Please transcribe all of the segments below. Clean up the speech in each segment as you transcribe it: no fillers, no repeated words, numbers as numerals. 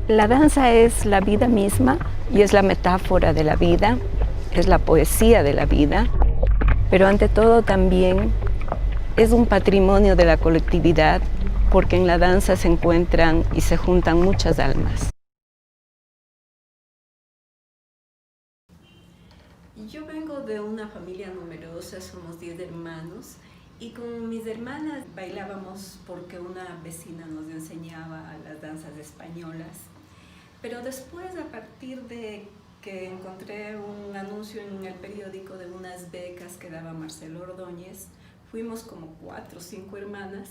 La danza es la vida misma y es la metáfora de la vida, es la poesía de la vida, pero ante todo también es un patrimonio de la colectividad porque en la danza se encuentran y se juntan muchas almas. Yo vengo de una familia numerosa, somos 10 hermanos y con mis hermanas bailábamos porque una vecina nos enseñaba las danzas españolas. Pero después, a partir de que encontré un anuncio en el periódico de unas becas que daba Marcelo Ordóñez, fuimos como 4 o 5 hermanas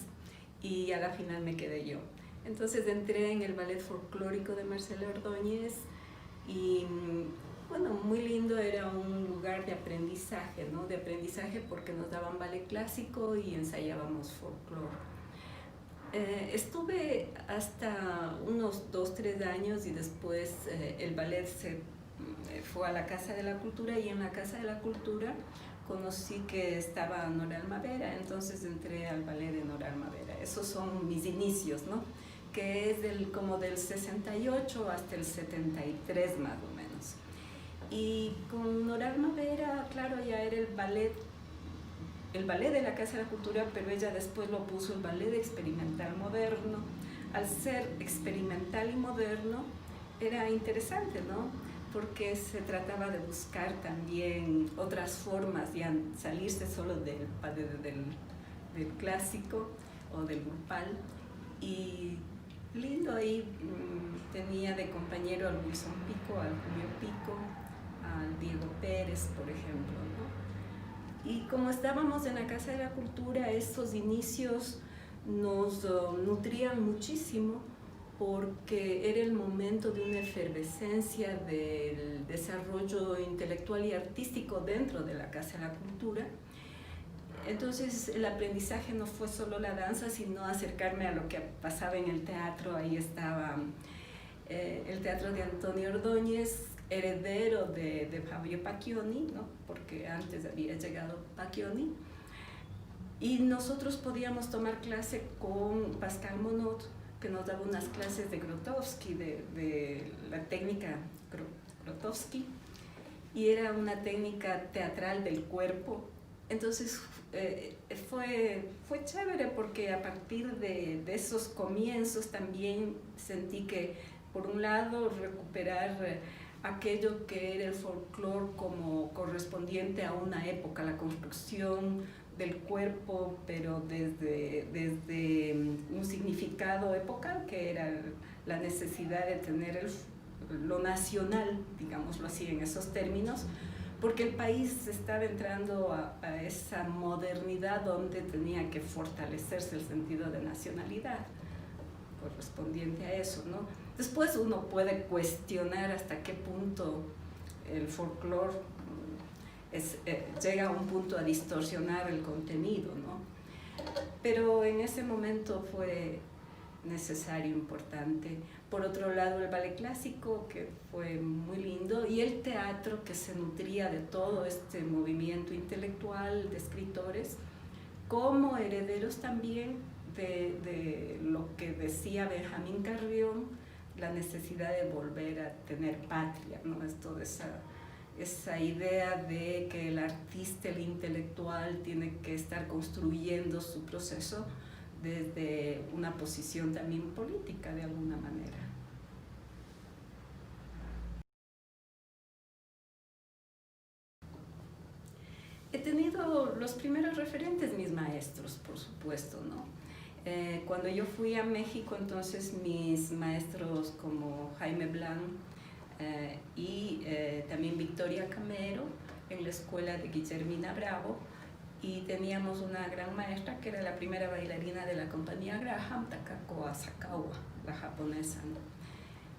y a la final me quedé yo. Entonces entré en el ballet folclórico de Marcelo Ordóñez y bueno, muy lindo, era un lugar de aprendizaje, ¿no? De aprendizaje porque nos daban ballet clásico y ensayábamos folclore. Estuve hasta unos 2-3 años y después el ballet se fue a la Casa de la Cultura y en la Casa de la Cultura conocí que estaba Nora Almavera, entonces entré al ballet de Nora Almavera. Esos son mis inicios, ¿no? Que es como del 68 hasta el 73 más o menos. Y con Nora Almavera, claro, ya era el ballet de la Casa de la Cultura, pero ella después lo puso el ballet experimental moderno. Al ser experimental y moderno, era interesante, ¿no? Porque se trataba de buscar también otras formas, ya salirse solo del clásico o del grupal. Y lindo ahí tenía de compañero al Wilson Pico, al Julio Pico, al Diego Pérez, por ejemplo, ¿no? Y como estábamos en la Casa de la Cultura, estos inicios nos nutrían muchísimo porque era el momento de una efervescencia del desarrollo intelectual y artístico dentro de la Casa de la Cultura. Entonces el aprendizaje no fue solo la danza, sino acercarme a lo que pasaba en el teatro. Ahí estaba el teatro de Antonio Ordóñez, heredero de Fabio Pacchioni, ¿no? Porque antes había llegado Pacchioni. Y nosotros podíamos tomar clase con Pascal Monod, que nos daba unas clases de Grotowski, de la técnica Grotowski, y era una técnica teatral del cuerpo. Entonces fue chévere porque a partir de esos comienzos también sentí que, por un lado, recuperar aquello que era el folclore como correspondiente a una época, la construcción del cuerpo, pero desde un significado epocal, que era la necesidad de tener lo nacional, digámoslo así, en esos términos, porque el país estaba entrando a esa modernidad donde tenía que fortalecerse el sentido de nacionalidad correspondiente a eso, ¿no? Después uno puede cuestionar hasta qué punto el folclore llega a un punto a distorsionar el contenido, ¿no? Pero en ese momento fue necesario, importante. Por otro lado, el ballet clásico, que fue muy lindo, y el teatro, que se nutría de todo este movimiento intelectual de escritores, como herederos también de lo que decía Benjamín Carrión, la necesidad de volver a tener patria, ¿no? Esto de esa idea de que el artista, el intelectual, tiene que estar construyendo su proceso desde una posición también política, de alguna manera. He tenido los primeros referentes, mis maestros, por supuesto, ¿no? Cuando yo fui a México, entonces mis maestros como Jaime Blanc y también Victoria Camero, en la escuela de Guillermina Bravo, y teníamos una gran maestra que era la primera bailarina de la compañía Graham, Takako Asakawa, la japonesa, ¿no?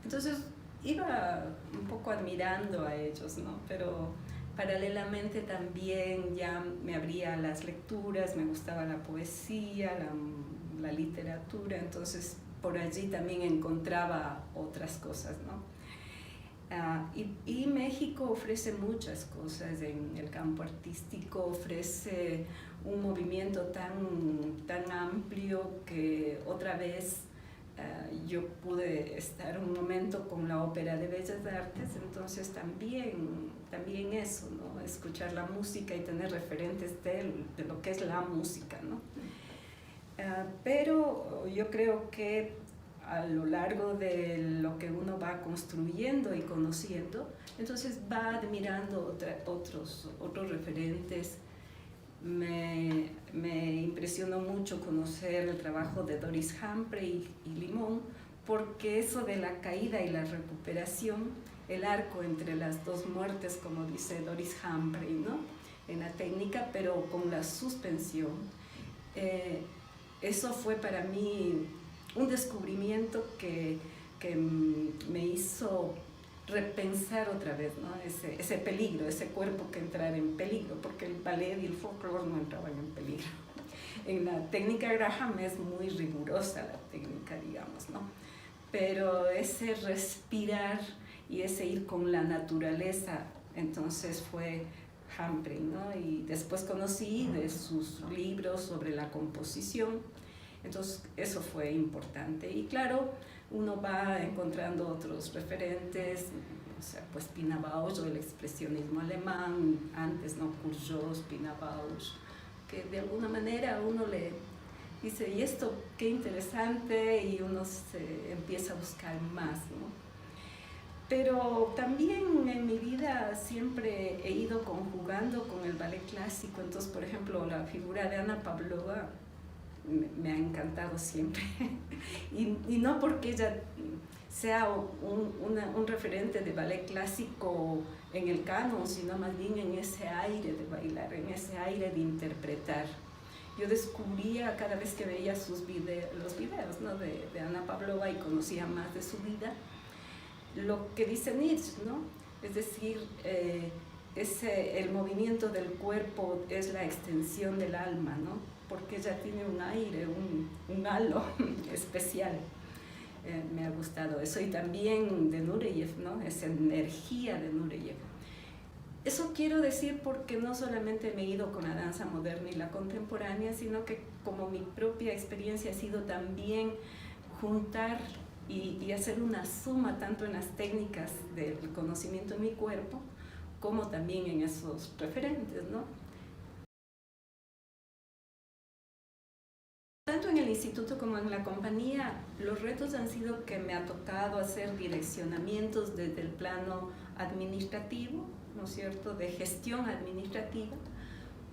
Entonces iba un poco admirando a ellos, ¿no? Pero paralelamente también ya me abría las lecturas, me gustaba la poesía, la literatura, entonces por allí también encontraba otras cosas, ¿no? Y México ofrece muchas cosas en el campo artístico, ofrece un movimiento tan amplio que otra vez yo pude estar un momento con la Ópera de Bellas Artes, entonces también eso, ¿no? Escuchar la música y tener referentes de lo que es la música, ¿no? Pero yo creo que a lo largo de lo que uno va construyendo y conociendo, entonces va admirando otros referentes. Me impresionó mucho conocer el trabajo de Doris Humphrey y Limón, porque eso de la caída y la recuperación, el arco entre las dos muertes, como dice Doris Humphrey, ¿no? En la técnica, pero con la suspensión, eso fue para mí un descubrimiento que me hizo repensar otra vez, ¿no? Ese peligro, ese cuerpo que entrara en peligro, porque el ballet y el folclore no entraban en peligro. En la técnica Graham es muy rigurosa la técnica, digamos, ¿no? Pero ese respirar y ese ir con la naturaleza, entonces fue Humphrey, ¿no? Y después conocí de sus libros sobre la composición, entonces eso fue importante. Y claro, uno va encontrando otros referentes, o sea, pues Pina Bausch o el expresionismo alemán, antes, ¿no? Courgeot, Pina Bausch, que de alguna manera uno le dice, y esto qué interesante, y uno se empieza a buscar más, ¿no? Pero también en mi vida siempre he ido conjugando con el ballet clásico, entonces, por ejemplo, la figura de Anna Pavlova me ha encantado siempre, y no porque ella sea un referente de ballet clásico en el canon, sino más bien en ese aire de bailar, en ese aire de interpretar. Yo descubría cada vez que veía los videos, ¿no? de Anna Pavlova y conocía más de su vida, lo que dice Nietzsche, ¿no? Es decir, el movimiento del cuerpo es la extensión del alma, ¿no? Porque ella tiene un aire, un halo especial. Me ha gustado eso, y también de Nureyev, ¿no? Esa energía de Nureyev. Eso quiero decir porque no solamente me he ido con la danza moderna y la contemporánea, sino que como mi propia experiencia ha sido también juntar y hacer una suma tanto en las técnicas del conocimiento de mi cuerpo como también en esos referentes, ¿no? Tanto en el instituto como en la compañía, los retos han sido que me ha tocado hacer direccionamientos desde el plano administrativo, ¿no es cierto?, de gestión administrativa.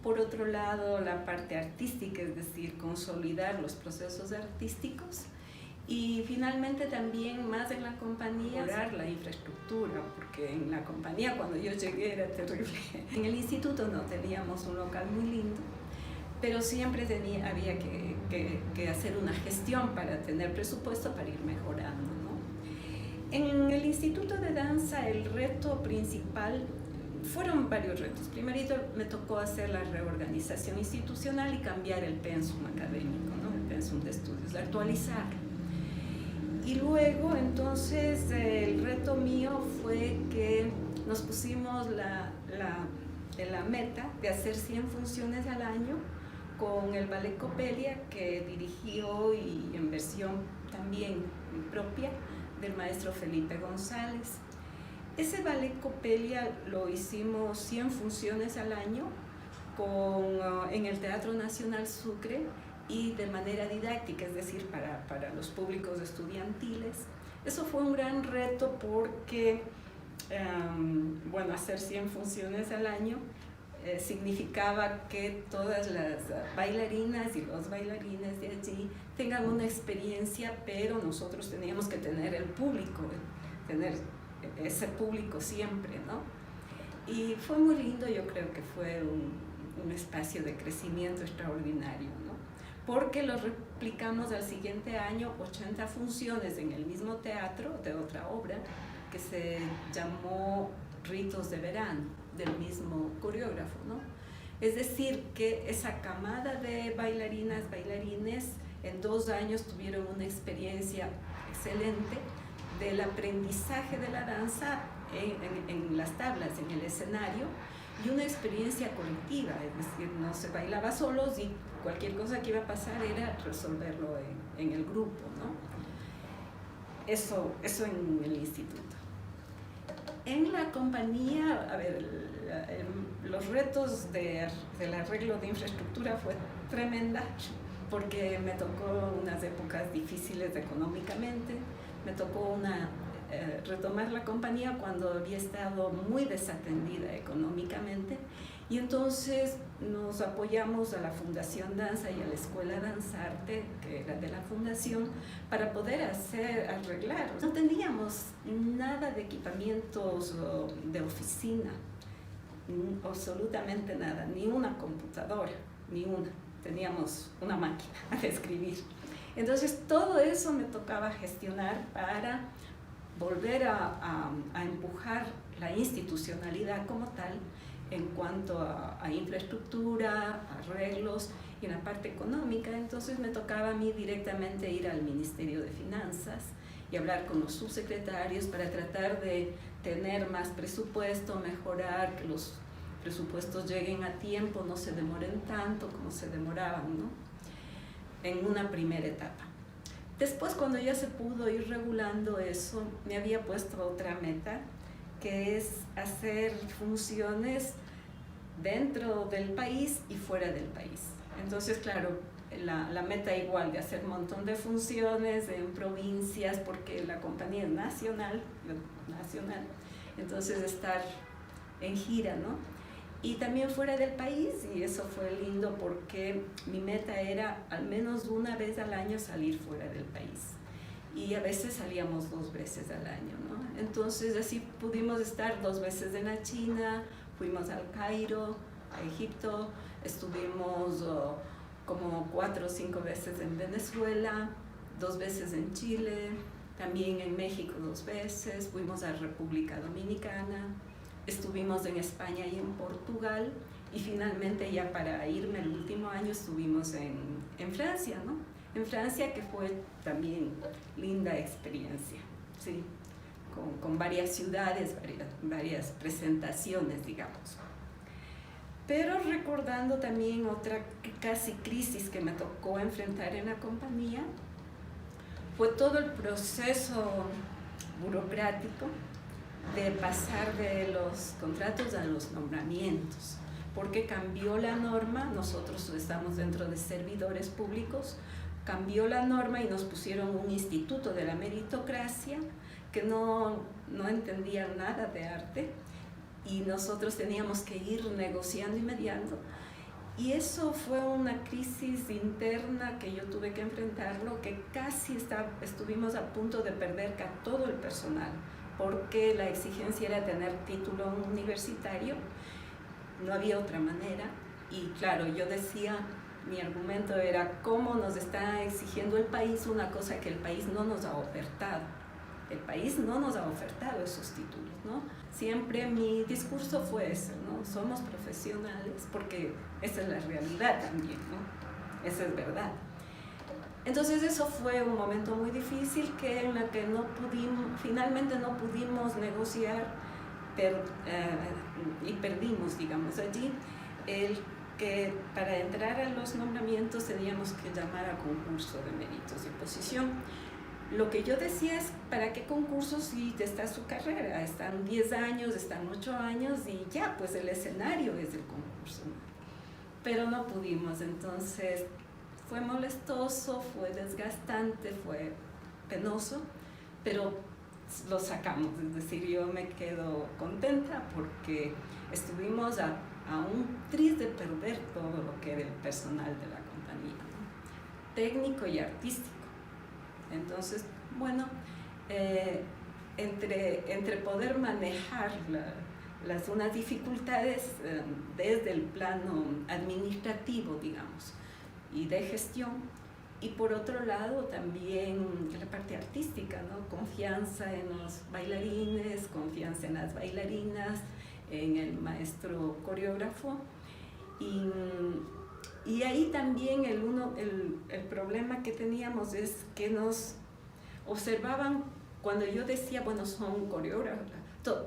Por otro lado, la parte artística, es decir, consolidar los procesos artísticos. Y finalmente también más en la compañía, mejorar la infraestructura, porque en la compañía cuando yo llegué era terrible. En el instituto no teníamos un local muy lindo, pero siempre había que hacer una gestión para tener presupuesto para ir mejorando, ¿no? En el Instituto de Danza el reto principal, fueron varios retos. Primerito me tocó hacer la reorganización institucional y cambiar el pensum académico, ¿no? El pensum de estudios, actualizarlo. Y luego entonces el reto mío fue que nos pusimos la meta de hacer 100 funciones al año con el Ballet Coppelia, que dirigió y en versión también propia del maestro Felipe González. Ese Ballet Coppelia lo hicimos 100 funciones al año en el Teatro Nacional Sucre y de manera didáctica, es decir, para los públicos estudiantiles. Eso fue un gran reto porque, bueno, hacer 100 funciones al año significaba que todas las bailarinas y los bailarines de allí tengan una experiencia, pero nosotros teníamos que tener el público, tener ese público siempre, ¿no? Y fue muy lindo, yo creo que fue un espacio de crecimiento extraordinario, ¿no? Porque lo replicamos al siguiente año, 80 funciones en el mismo teatro de otra obra que se llamó Ritos de Verano, del mismo coreógrafo, ¿no? Es decir, que esa camada de bailarinas, bailarines, en 2 años tuvieron una experiencia excelente del aprendizaje de la danza en las tablas, en el escenario, y una experiencia colectiva, es decir, no se bailaba solos y cualquier cosa que iba a pasar era resolverlo en el grupo, ¿no? Eso en el instituto. En la compañía, a ver, los retos del arreglo de infraestructura fue tremenda, porque me tocó unas épocas difíciles económicamente, me tocó retomar la compañía cuando había estado muy desatendida económicamente, y entonces nos apoyamos a la Fundación Danza y a la Escuela Danzarte, que era de la fundación, para poder arreglar. No teníamos nada de equipamientos de oficina, absolutamente nada, ni una computadora, ni una. Teníamos una máquina de escribir. Entonces todo eso me tocaba gestionar para volver a empujar la institucionalidad como tal en cuanto a infraestructura, arreglos y en la parte económica. Entonces me tocaba a mí directamente ir al Ministerio de Finanzas y hablar con los subsecretarios para tratar de tener más presupuesto, mejorar que los presupuestos lleguen a tiempo, no se demoren tanto como se demoraban, ¿no? En una primera etapa. Después, cuando ya se pudo ir regulando eso, me había puesto otra meta, que es hacer funciones dentro del país y fuera del país. Entonces, claro, la meta igual de hacer un montón de funciones en provincias, porque la compañía es nacional, entonces estar en gira, ¿no? Y también fuera del país, y eso fue lindo porque mi meta era al menos una vez al año salir fuera del país. Y a veces salíamos 2 veces al año, ¿no? Entonces así pudimos estar 2 veces en la China, fuimos al Cairo, a Egipto, estuvimos como 4 o 5 veces en Venezuela, 2 veces en Chile, también en México 2 veces, fuimos a República Dominicana, estuvimos en España y en Portugal, y finalmente ya para irme el último año estuvimos en Francia, ¿no? En Francia, que fue también linda experiencia, ¿sí? Con varias ciudades, varias presentaciones, digamos. Pero recordando también otra casi crisis que me tocó enfrentar en la compañía, fue todo el proceso burocrático de pasar de los contratos a los nombramientos, porque cambió la norma. Nosotros estamos dentro de servidores públicos, cambió la norma y nos pusieron un instituto de la meritocracia que no entendía nada de arte, y nosotros teníamos que ir negociando y mediando, y eso fue una crisis interna que yo tuve que enfrentarlo, que casi estuvimos a punto de perder a todo el personal, porque la exigencia era tener título universitario, no había otra manera. Y claro, yo decía, mi argumento era cómo nos está exigiendo el país una cosa que el país no nos ha ofertado. El país no nos ha ofertado esos títulos, ¿no? Siempre mi discurso fue ese, ¿no? Somos profesionales, porque esa es la realidad también, ¿no? Esa es verdad. Entonces eso fue un momento muy difícil en el que finalmente no pudimos negociar, y perdimos, digamos, allí que para entrar a los nombramientos teníamos que llamar a concurso de méritos y posición. Lo que yo decía es, ¿para qué concurso si está su carrera? Están 10 años, están 8 años y ya, pues el escenario es el concurso. Pero no pudimos, entonces fue molestoso, fue desgastante, fue penoso, pero lo sacamos. Es decir, yo me quedo contenta porque estuvimos a un tris de perder todo lo que era el personal de la compañía, ¿no? Técnico y artístico. Entonces, bueno, entre poder manejar unas dificultades desde el plano administrativo, digamos, y de gestión, y por otro lado también la parte artística, ¿no? Confianza en los bailarines, confianza en las bailarinas, en el maestro coreógrafo, y ahí también el problema que teníamos es que nos observaban cuando yo decía, bueno, son coreógrafos,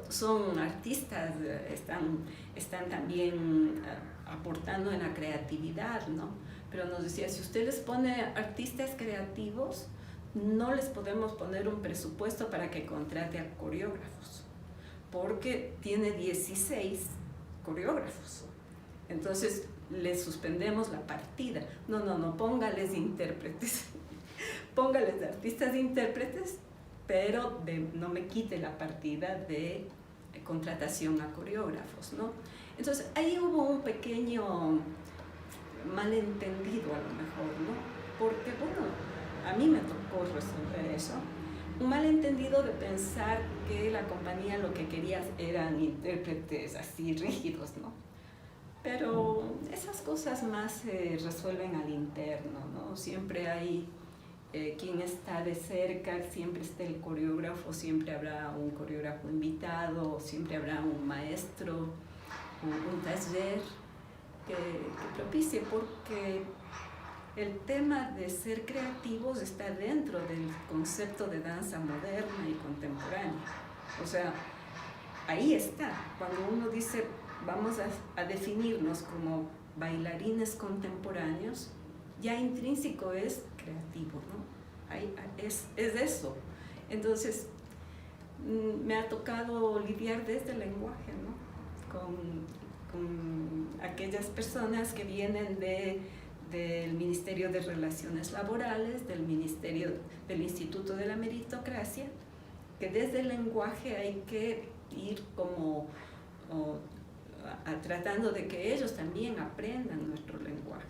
son artistas, están también aportando en la creatividad, ¿no? Pero nos decía, si usted les pone artistas creativos, no les podemos poner un presupuesto para que contrate a coreógrafos, porque tiene 16 coreógrafos. Entonces, les suspendemos la partida. No, póngales intérpretes. Póngales artistas intérpretes, pero no me quite la partida de contratación a coreógrafos, ¿no? Entonces, ahí hubo un pequeño malentendido a lo mejor, ¿no? Porque, bueno, a mí me tocó resolver eso. Un malentendido de pensar que la compañía lo que quería eran intérpretes así rígidos, ¿no? Pero esas cosas más se resuelven al interno, ¿no? Siempre hay quien está de cerca, siempre está el coreógrafo, siempre habrá un coreógrafo invitado, siempre habrá un maestro, un taller que propicie, porque el tema de ser creativos está dentro del concepto de danza moderna y contemporánea. O sea, ahí está. Cuando uno dice, vamos a definirnos como bailarines contemporáneos, ya intrínseco es creativo, ¿no? Es eso. Entonces, me ha tocado lidiar desde el lenguaje, ¿no? Con aquellas personas que vienen del Ministerio de Relaciones Laborales, del Instituto de la Meritocracia, que desde el lenguaje hay que ir como tratando de que ellos también aprendan nuestro lenguaje.